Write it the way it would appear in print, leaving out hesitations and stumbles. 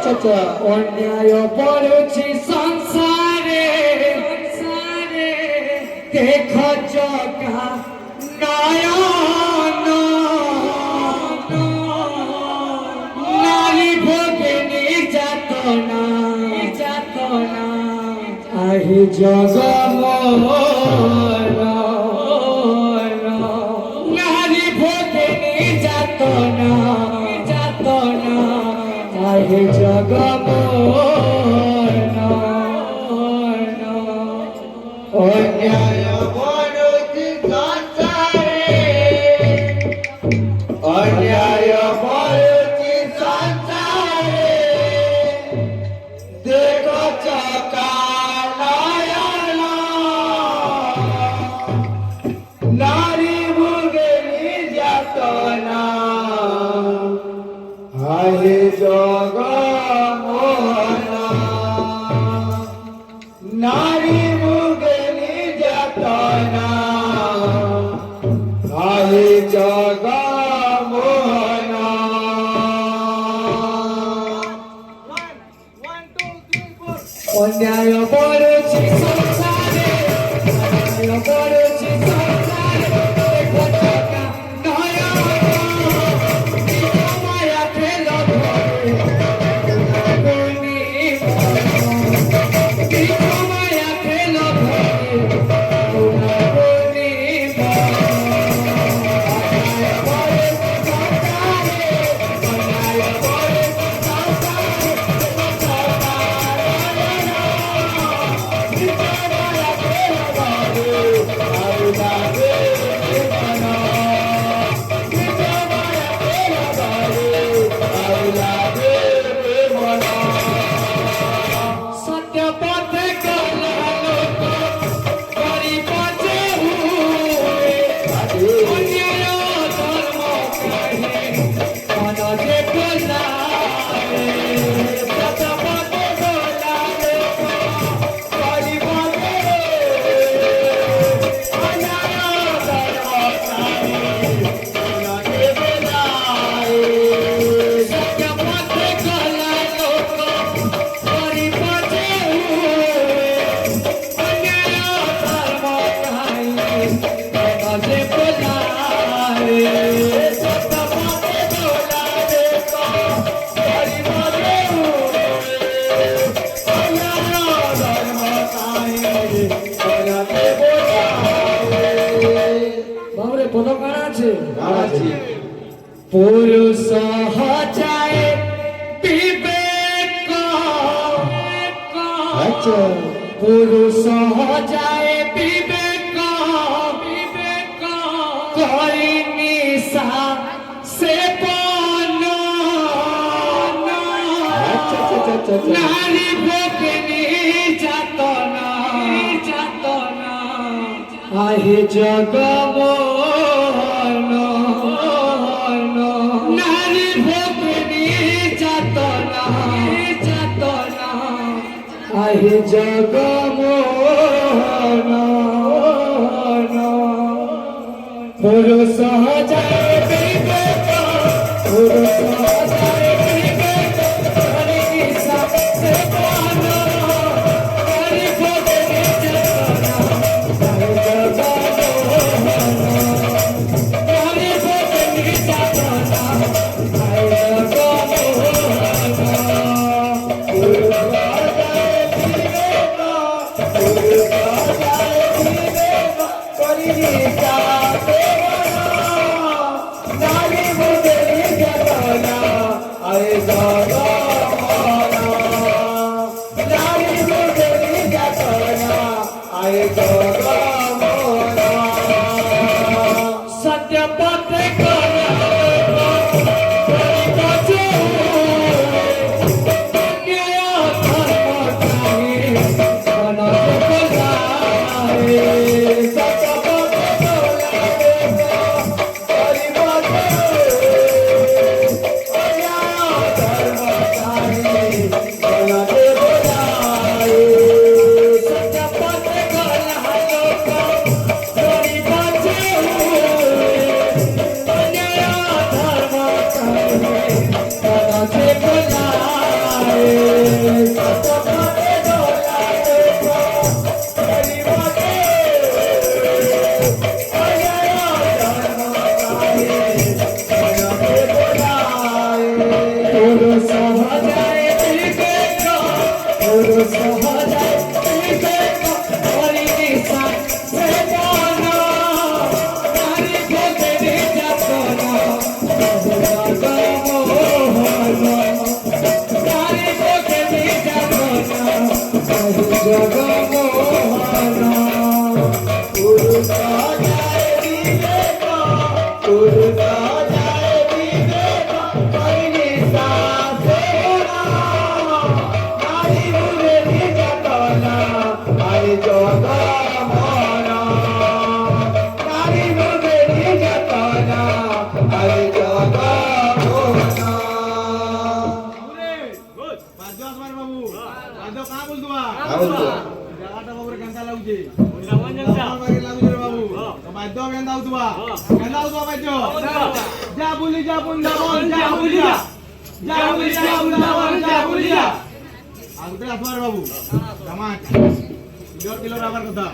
ଅନ୍ୟାୟ ପଡ଼ୁଛି ସଂସାରେ ଦେଖ ଚକା ନୟନ ନାରୀ ଭୋগে ନିର୍ଯାତନା আহি জগমোহন নারী ভোগে নির্যাতনা আহি জগমোহন অন্যায় বড়ুচি সংসারে অন্যায় বড়ুচি সংসারে দেখো চকা নারী ভোগে নির্যাতনা আহে জগমোহন নারী ভোগে নির্যাতনা আহে জগমোহন অন্যায় বড়ুচি সংসারে অন্যায় বড়ুচি পুরুষ হজায় বিবেক পুরুষ হজায় বিবেক করি নিশা সেবন নারী ভোগে নির্যাতনা আহে জগমোহন নারী ভোগে নির্যাতনা আহে জগমোহন পুরুষ হজায় বিবেক পুরুষ হজায় বিবেক করি নিশা সেবন নারী ভোগে নির্যাতনা আহে জগমোহন নারী ভোগে নির্যাতনা আহে बाबू किलो राबर कथा